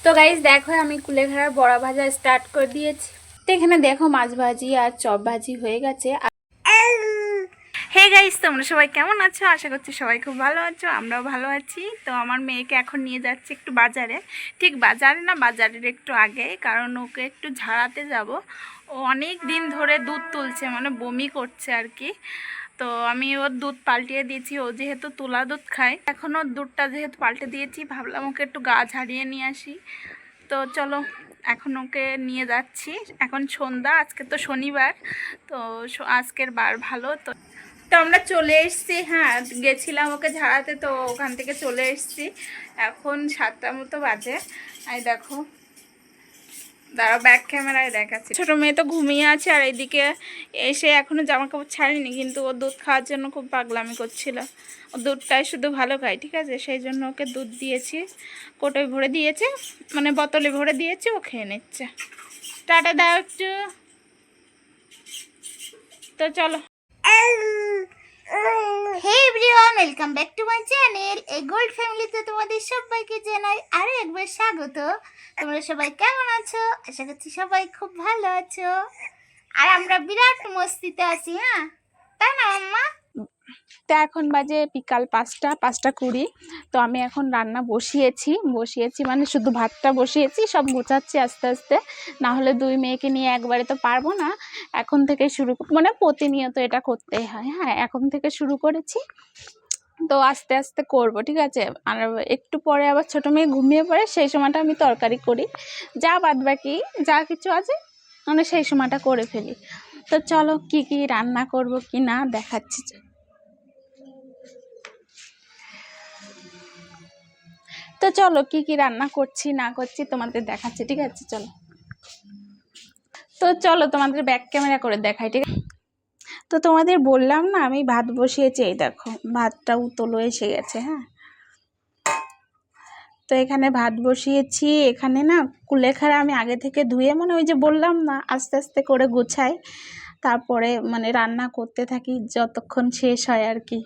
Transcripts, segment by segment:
তো গাইস দেখো আমি কুলেখাড়ার বড়া ভাজা স্টার্ট করে দিয়েছি। তো এখানে দেখো মাছ ভাজি আর চপ ভাজি হয়ে গেছে। হে গাইস, তোমরা সবাই কেমন আছো? আশা করছি সবাই খুব ভালো আছো, আমরাও ভালো আছি। তো আমার মেয়েকে এখন নিয়ে যাচ্ছি একটু বাজারে, ঠিক বাজারে না, বাজারের একটু আগে, কারণ ওকে একটু ঝাড়াতে যাব। ও অনেক দিন ধরে দুধ তুলছে, মানে বমি করছে আর কি। তো আমি ওর দুধ পাল্টিয়ে দিয়েছি, ও যেহেতু তোলা দুধ খায়, এখন ওর দুধটা যেহেতু পাল্টে দিয়েছি, ভাবলাম ওকে একটু গা ঝাড়িয়ে নিয়ে আসি। তো চলো এখন ওকে নিয়ে যাচ্ছি। এখন সন্ধ্যা, আজকে তো শনিবার, তো আজকের বার ভালো। তো তো আমরা চলে এসেছি, হ্যাঁ গেছিলাম ওকে ঝাড়াতে, তো ওখান থেকে চলে এসেছি। এখন 7টার মতো বাজে। এই দেখো, দাঁড়াও ব্যাক ক্যামেরায় দেখাচ্ছি। ছোটো মেয়ে তো ঘুমিয়ে আছে, আর এইদিকে এসে এখনও জামা কাপড় ছাড়িনি, কিন্তু ও দুধ খাওয়ার জন্য খুব পাগলামি করছিল। ও দুধটাই শুধু ভালো খায়, ঠিক আছে, সেই জন্য ওকে দুধ দিয়েছি, কোটোয় ভরে দিয়েছে, মানে বোতলে ভরে দিয়েছি, ও খেয়ে নিচ্ছে। টাটা দাও একটু। তো চলো। Hey everyone, welcome back to my channel. এই গোল্ড ফ্যামিলিতে তোমাদের সবাইকে জানাই আরো একবার স্বাগত। তোমরা সবাই কেমন আছো? আশা করছি সবাই খুব ভালো আছো, আর আমরা বিরাট মস্তিতে আছি। হ্যাঁ, তাই না মাম্মা? তো এখন বাজে বিকাল 5টা 5টা 20। তো আমি এখন রান্না বসিয়েছি মানে শুধু ভাতটা বসিয়েছি, সব গোছাচ্ছি আস্তে আস্তে, না হলে দুই মেয়েকে নিয়ে একবারে তো পারবো না। এখন থেকে শুরু, মানে প্রতিনিয়ত এটা করতেই হয়। হ্যাঁ, এখন থেকে শুরু করেছি, তো আস্তে আস্তে করব, ঠিক আছে। আর একটু পরে আবার ছোটো মেয়ে ঘুমিয়ে পড়ে, সেই সময়টা আমি তরকারি করি, যা বাদ বাকি যা কিছু আছে মানে সেই সময়টা করে ফেলি। তো চলো কি কি রান্না করব কি না দেখাচ্ছি। তো চলো কি কি রান্না করছি না করছি তোমাদের দেখাচ্ছি, ঠিক আছে, চলো। তো চলো তোমাদের ব্যাক ক্যামেরা করে দেখাই, ঠিক আছে। তো তোমাদের বললাম না আমি ভাত বসিয়েছি, এই দেখো ভাতটা উতলো এসে গেছে। হ্যাঁ, তো এখানে ভাত বসিয়েছি। এখানে না কুলেখাড়া আমি আগে থেকে ধুয়ে, মানে ওই যে বললাম না আস্তে আস্তে করে গুছাই, তারপরে মানে রান্না করতে থাকি যতক্ষণ শেষ হয় আর কি,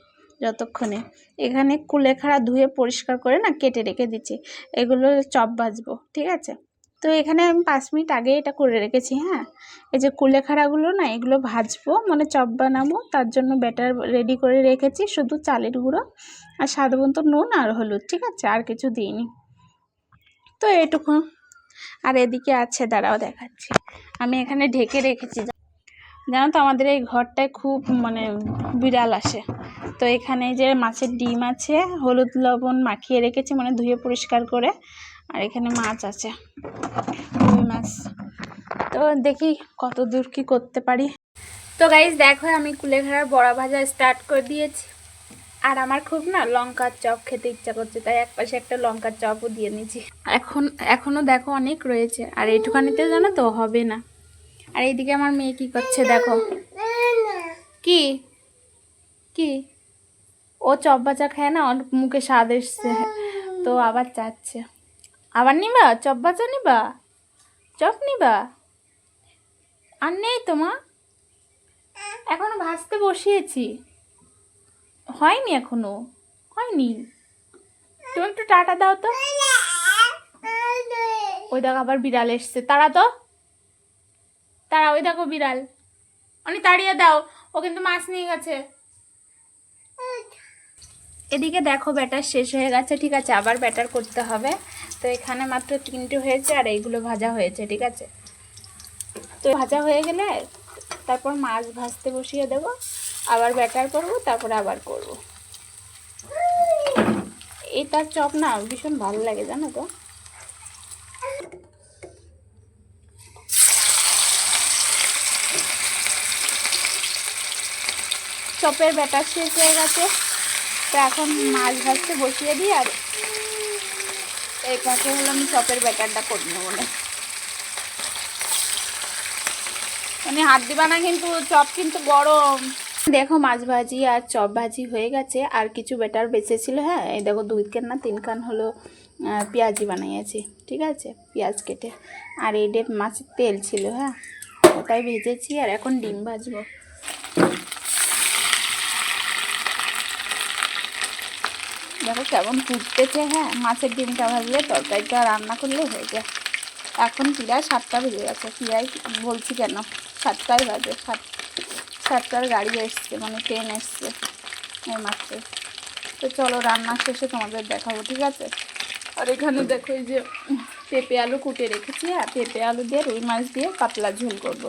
যতক্ষণে। এখানে কুলেখাড়া ধুয়ে পরিষ্কার করে না কেটে রেখে দিচ্ছি, এগুলো চপ ভাজবো, ঠিক আছে। তো এখানে আমি 5 মিনিট আগে এটা করে রেখেছি। হ্যাঁ, এই যে কুলেখাড়াগুলো না এগুলো ভাজবো, মানে চপ বানাবো, তার জন্য ব্যাটার রেডি করে রেখেছি, শুধু চালের গুঁড়ো আর স্বাদ মতো নুন আর হলুদ, ঠিক আছে, আর কিছু দিইনি। তো এটুকু। আর এদিকে আছে, দাঁড়াও দেখাচ্ছি, আমি এখানে ঢেকে রেখেছি। জানো তো আমাদের এই ঘরটায় খুব মানে বিড়াল আসে। তো এখানে যে মাছের ডিম আছে, হলুদ লবণ মাখিয়ে রেখেছি, মানে ধুয়ে পরিষ্কার করে। আর এখানে মাছ আছে, রুই মাছ। তো দেখি কত দূর কি করতে পারি। তো গাইস দেখো আমি কুলেখাড়ার বড়া ভাজা স্টার্ট করে দিয়েছি। আর আমার খুব না লঙ্কার চপ খেতে ইচ্ছা করছে, তাই একপাশে একটা লঙ্কার চপও দিয়ে নিয়েছি। এখনো দেখো অনেক রয়েছে, আর এইটুখানিতে জানো তো হবে না। আর এইদিকে আমার মেয়ে কি করছে দেখো। কি কি ও চপ ভাজা খায় না, ওর মুখে স্বাদ এসছে, তো আবার চাচ্ছে। আবার নিবা চপ ভাজা, নিবা চপ নিবা? আর নেই তো মা, এখনো ভাজতে বসিয়েছি, হয়নি, এখনো হয়নি। তুমি একটু টাটা দাও তো। ওই দেখো আবার বিড়াল এসছে, তারা তো তারা, ওই দেখো বিড়াল, অনেক তাড়িয়ে দাও, ও কিন্তু মাছ নিয়ে গেছে। এদিকে দেখো ব্যাটার শেষ হয়ে গেছে, ঠিক আছে, আবার ব্যাটার করতে হবে। তো এখানে মাত্র 3টে হয়েছে, আর এইগুলো ভাজা হয়েছে, ঠিক আছে। তো ভাজা হয়ে গেলে তারপর মাছ ভাজতে বসিয়ে দেব, আবার ব্যাটার করব, তারপরে আবার করব। এটা চপ না ভীষণ ভালো লাগে জানো তো। চপের ব্যাটার শেষ হয়ে গেছে, তো এখন মাছ ভাজতে বসিয়ে দিই, আর এই পাশে হলো আমি চপের ব্যাটারটা করে নেবো না, মানে হাত দিবা না কিন্তু, চপ কিন্তু গরম। দেখো মাছ ভাজি আর চপ ভাজি হয়ে গেছে, আর কিছু ব্যাটার বেঁচেছিল। হ্যাঁ, এই দেখো 2 কান না 3 কান হলো পেঁয়াজি বানিয়েছি, ঠিক আছে, পেঁয়াজ কেটে। আর এই মাছের তেল ছিল, হ্যাঁ ওটাই ভেজেছি। আর এখন ডিম ভাজবো। দেখো কেমন ফুটতেছে। হ্যাঁ, মাছের ডিমটা ভাজলে তরকারিটা রান্না করলে হয়ে যায়। এখন প্রায় 7টা বেজে গেছে। প্রায় বলছি কেন, 7টাই বাজে। 7টার গাড়ি এসছে, মানে ট্রেন এসছে এই মাত্র। তো চলো রান্না শেষে তোমাদের দেখাবো, ঠিক আছে। আর এখানে দেখো এই যে পেঁপে আলু কুটে রেখেছি। আর পেঁপে আলু দিয়ে রুই মাছ দিয়ে পাতলা ঝোল করবো।